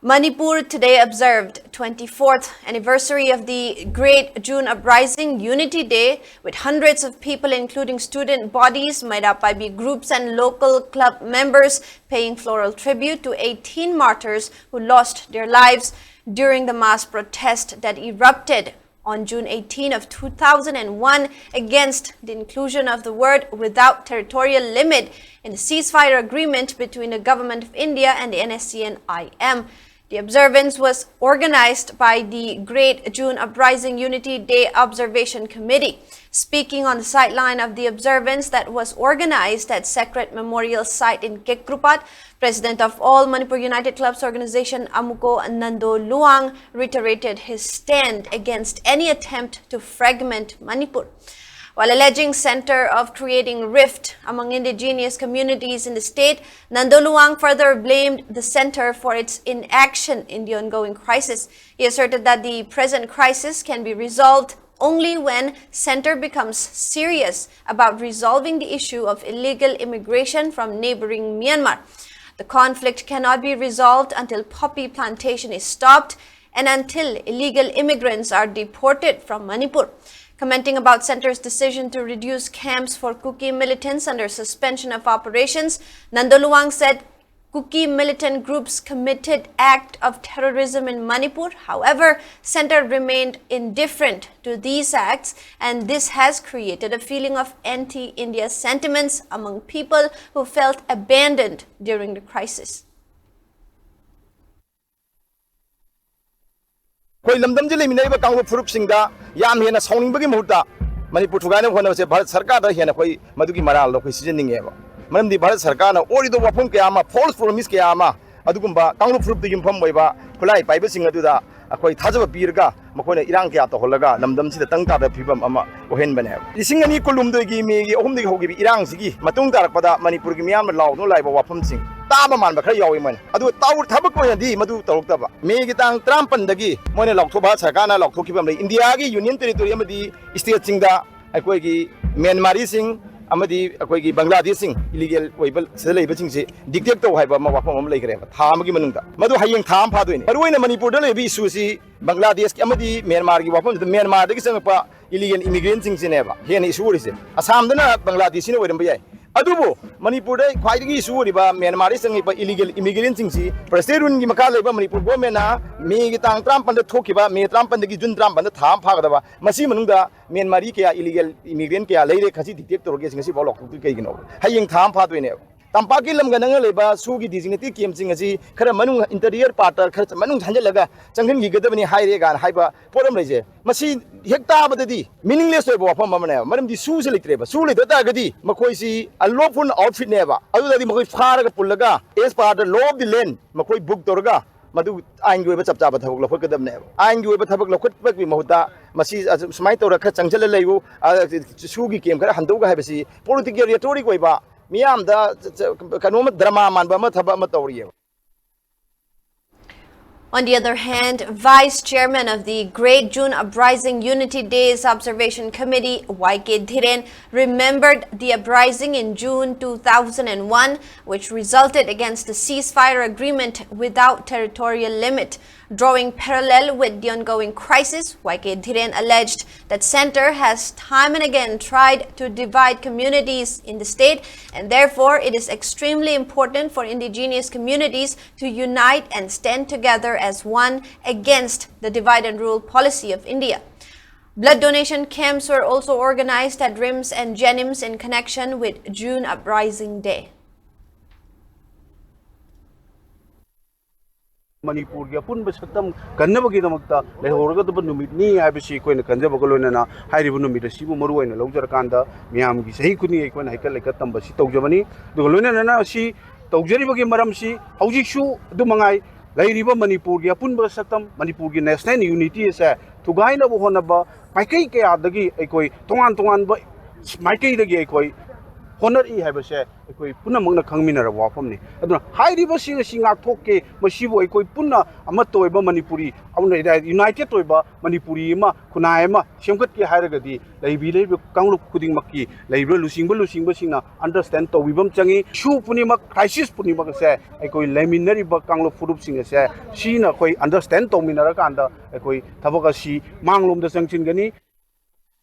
Manipur today observed 24th anniversary of the Great June Uprising Unity Day, with hundreds of people, including student bodies made up by big groups and local club members, paying floral tribute to 18 martyrs who lost their lives during the mass protest that erupted on June 18 of 2001 against the inclusion of the word "without territorial limit" in the ceasefire agreement between the Government of India and the NSCN-IM. The observance was organized by the Great June Uprising Unity Day Observation Committee. Speaking on the sideline of the observance that was organized at Secret Memorial Site in KEKRUPAT, President of All Manipur United Clubs Organization Amuko Nando Luang reiterated his stand against any attempt to fragment Manipur. While alleging center of creating rift among indigenous communities in the state, Nando Luang further blamed the center for its inaction in the ongoing crisis. He asserted that the present crisis can be resolved only when center becomes serious about resolving the issue of illegal immigration from neighboring Myanmar. The conflict cannot be resolved until poppy plantation is stopped and until illegal immigrants are deported from Manipur. Commenting about Centre's decision to reduce camps for Kuki militants under suspension of operations, Nando Luang said Kuki militant groups committed act of terrorism in Manipur. However, Centre remained indifferent to these acts, and this has created a feeling of anti-India sentiments among people who felt abandoned during the crisis. कोई लमदम जिले में नहीं बकाऊँ फुरुप सिंगा याम है ना sounding बगी मुहूर्ता मणिपुर ठुगाने होने से भारत सरकार दा है ना कोई मधुकी मराल लो कोई सीजन नहीं है वो मरम दी भारत सरकार ना और इधर वापम के आमा फॉल्स प्रोमिस के आमा अदुकुंबा काउंट फुरुप दी इंफॉर्म वैबा खुलाई पाइप सिंगा दुदा कोई थाजब पीर का मकोने इरांग के आतो होलगा लमदम से तंग तादा फिबम अमा ओहेन बने लिसिंग अनी कुलुम दोगी मेगी ओहुम दिगी होगी इरांग सिगी मतुंग तारकपदा मणिपुर की मियाम लाव नो लाइबा वापम सिंग ताबा मान बखर यावी मन अदु ताउर थबक कोयदी मधु तौरक्तबा मेगी तांग त्रामपन दगी मोने लौथोबा सरकारना लौथोखिबम ले इंडिया की यूनियन टेरिटोरी अमदी स्टेट सिंगदा अकोगी म्यांमारी सिंग अमदी अकोगी बांग्लादेश सिंग इलीगल ओइबल सेलेब सिंग से डिक्टेट तो हाइबा वाफम अम लेखरे थामगी मनुंदा मधु हयेंग थाम फादोइने मरुइना मणिपुर द लेबी इशू सी बांग्लादेश की अमदी म्यांमार की वाफम म्यांमार दगी संगपा इलीगल इमिग्रेंट सिंग सिनेबा हेन इशू रिसे असम दना बांग्लादेश ने ओरम बयाय अदुबो मणिपुर दे ख्वाइदगी इशू रिबा म्यांमार संगपा इलीगल इमिग्रेंट सिंग सी प्रेसिडेंट की मका लेबा मणिपुर गवर्नमेंट मे की तांग 35 थोखिबा मे 35 की जून 35 थाम फागदबा मसी मनुंदा म्यांमारी के इलीगल इमिग्रेंट के लेरे खसी डिटेक्ट तोरगे सिंगसी बॉल ऑफ कइगिनो हयेंग थाम फादोइने तंपाकी लमगनंग लेबा सुगी डिजिग्नेटिव केम सिंगसी खरा मनुंग इंटीरियर पार्टर खरा मनुंग झंजलगा चंगन गी गदबनी हाइरे गान हाइबा पोरम लेजे मसी हेक्ता बददी मीनिंगलेस होय वाफम मने मरम दि सु से लेत्रेबा सु लेदता गदी मखोय सी अनलॉफुल आउटफिट नेबा अदुदि मखोय फारगा पुल्लगा as part the law of the land मखोय बुक तोरगा मधु आइन की चपचाब थबक लौखदने आइन की थबक लौखी महूता सूमाय तौर खर चंचल लेबू सूगी केम खर हंदोग है पोलिटिकल रेटोरिक मियाम कनोम ड्रामा मानब तौरी। On the other hand, Vice Chairman of the Great June Uprising Unity Days Observation Committee, YK Dhiren, remembered the uprising in June 2001, which resulted against the ceasefire agreement without territorial limit. Drawing parallel with the ongoing crisis, YK Dhiren alleged that Centre has time and again tried to divide communities in the state, and therefore it is extremely important for indigenous communities to unite and stand together as one against the divide and rule policy of India. Blood donation camps were also organized at RIMS and Jenims in connection with June Uprising Day. Manipur के अपुन बसतम कन्नब की दमकता लेहोरगदब नुमितनी आबसी coin कंजब गलोनना हाइरिबु नुमित सिबु मरुवैन लौजर कांदा मियाम की सही कुनी coin हाइकल lake तंबसी तौजबनी दुगलोनना असि तौजरिबगी मरमसी हौजिसु दुमंगाई लैरिब मणिपुर की अपुन बसतम मणिपुर की नेशनल यूनिटी से थुगाइनब होनब माइकई के आदगी एकोई तोंगान तोंगान माइकई दगी एकोई ꯍꯣꯠꯅꯔꯤ ꯍꯥꯏꯕꯁꯦ ꯑꯩꯈꯣꯏ ꯄꯨꯝꯅꯃꯛꯅ ꯈꯪꯃꯤꯟꯅꯔꯕ ꯋꯥꯐꯝꯅꯤ ꯑꯗꯨꯅ ꯍꯥꯏꯔꯤꯕꯁꯤꯡ ꯑꯁꯤ ꯉꯥꯛꯊꯣꯛꯀꯦ ꯃꯁꯤꯕꯨ ꯑꯩꯈꯣꯏ ꯄꯨꯟꯅ ꯑꯃꯠꯇ ꯑꯣꯏꯕ ꯃꯅꯤꯄꯨꯔꯤ ꯌꯨꯅꯥꯏꯇꯦꯠ ꯑꯣꯏꯕ ꯃꯅꯤꯄꯨꯔꯤ ꯑꯃ ꯈꯨꯟꯅꯥꯏ ꯑꯃ ꯁꯦꯝꯒꯠꯀꯦ ꯍꯥꯏꯔꯒꯗꯤ ꯂꯩꯔꯤꯕ ꯀꯥꯡꯂꯨꯞ ꯈꯨꯗꯤꯡꯃꯛꯀꯤ ꯂꯩꯔꯤꯕ ꯂꯨꯆꯤꯡꯕꯁꯤꯡꯅ ꯑꯟꯗꯔꯁꯇꯦꯟ ꯇꯧꯕꯤꯕ ꯑꯃ ꯆꯪꯏ ꯏꯁꯨ ꯄꯨꯝꯅꯃꯛ ꯀ꯭ꯔꯥꯏꯁꯤꯁ ꯄꯨꯝꯅꯃꯛ ꯑꯁꯦ ꯑꯩꯈꯣꯏ ꯂꯩꯃꯤꯟꯅꯔꯤꯕ ꯀꯥꯡꯂꯨꯞ ꯐꯨꯔꯨꯞꯁꯤꯡ ꯑꯁꯦ ꯁꯤꯅ ꯑꯩꯈꯣꯏ ꯑꯟꯗꯔꯁꯇꯦꯟ ꯇꯧꯃꯤꯟꯅꯔꯀꯥꯟꯗ ꯑꯩꯈꯣꯏ ꯊꯕꯛ ꯑꯁꯤ ꯃꯥꯡꯂꯣꯝꯗ ꯆꯪꯁꯤꯟꯒꯅꯤ